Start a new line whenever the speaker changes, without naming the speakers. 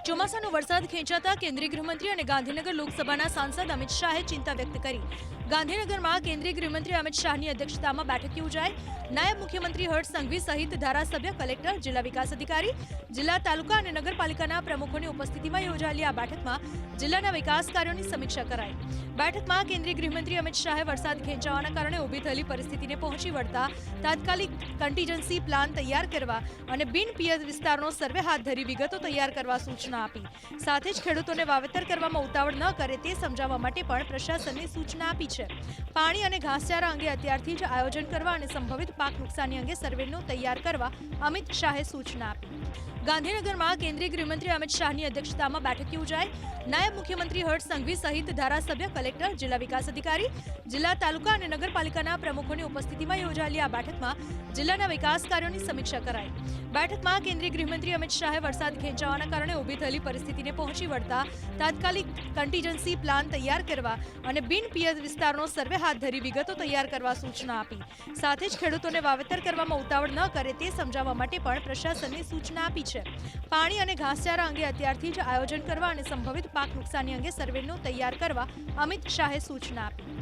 ચોમાસાનો વરસાદ ખેંચાતા કેન્દ્રીય ગૃહમંત્રી અને ગાંધીનગર લોકસભાના સાંસદ અમિત શાહે ચિંતા વ્યક્ત કરી. ગાંધીનગરમાં કેન્દ્રીય ગૃહમંત્રી અમિત શાહની અધ્યક્ષતામાં બેઠક યોજાઈ. નાયબ મુખ્યમંત્રી હર્ષ સંઘવી સહિત ધારાસભ્ય, કલેક્ટર, જિલ્લા વિકાસ અધિકારી, જિલ્લા, તાલુકા અને નગરપાલિકાના પ્રમુખોની ઉપસ્થિતિમાં યોજાયેલી આ બેઠકમાં જિલ્લાના વિકાસ કાર્યોની સમીક્ષા કરાઈ. બેઠકમાં કેન્દ્રીય ગૃહમંત્રી અમિત શાહે વરસાદ ખેંચાવાના કારણે ઊભી થયેલી પરિસ્થિતિને પહોંચી વળતા તાત્કાલિક કન્ટીજન્સી પ્લાન તૈયાર કરવા અને બિન પિયત વિસ્તારનો સર્વે હાથ ધરી વિગતો તૈયાર કરવા સૂચના આપી. સાથે જ ખેડૂતોને વાવેતર કરવામાં ઉતાવળ ન કરે તે સમજાવવા માટે પણ પ્રશાસનને સૂચના આપી છે. પાણી અને ઘાસચારા અંગે અત્યારથી જ આયોજન કરવા અને સંભવિત પાક નુકસાની અંગે સર્વેનો તૈયાર કરવા અમિત શાહે સૂચના આપી. ગાંધીનગરમાં કેન્દ્રીય ગૃહમંત્રી અમિત શાહની અધ્યક્ષતામાં બેઠક યોજાઈ. નાયબ મુખ્યમંત્રી હર્ષ સંઘવી સહિત ધારાસભ્ય, કલેક્ટર, જિલ્લા વિકાસ અધિકારી, જિલ્લા, તાલુકા અને નગરપાલિકાના પ્રમુખોની ઉપસ્થિતિમાં યોજાયેલી આ બેઠકમાં જિલ્લાના વિકાસ કાર્યોની સમીક્ષા કરાઈ. બેઠકમાં કેન્દ્રીય ગૃહમંત્રી અમિત શાહે વરસાદ ખેંચાવાના કારણે ઊભી થયેલી પરિસ્થિતિને પહોંચી વળતા તાત્કાલિક કન્ટીજન્સી પ્લાન તૈયાર કરવા અને બિન પિયત વિસ્તારનો સર્વે હાથ ધરી વિગતો તૈયાર કરવા સૂચના આપી. સાથે જ ખેડૂતોને વાવેતર કરવામાં ઉતાવળ ન કરે તે સમજાવવા માટે પણ પ્રશાસનને સૂચના આપી છે. પાણી અને ઘાસચારા અંગે અત્યારથી જ આયોજન કરવા અને સંભવિત પાક નુકસાની અંગે સર્વેનો તૈયાર કરવા અમિત શાહે સૂચના આપી.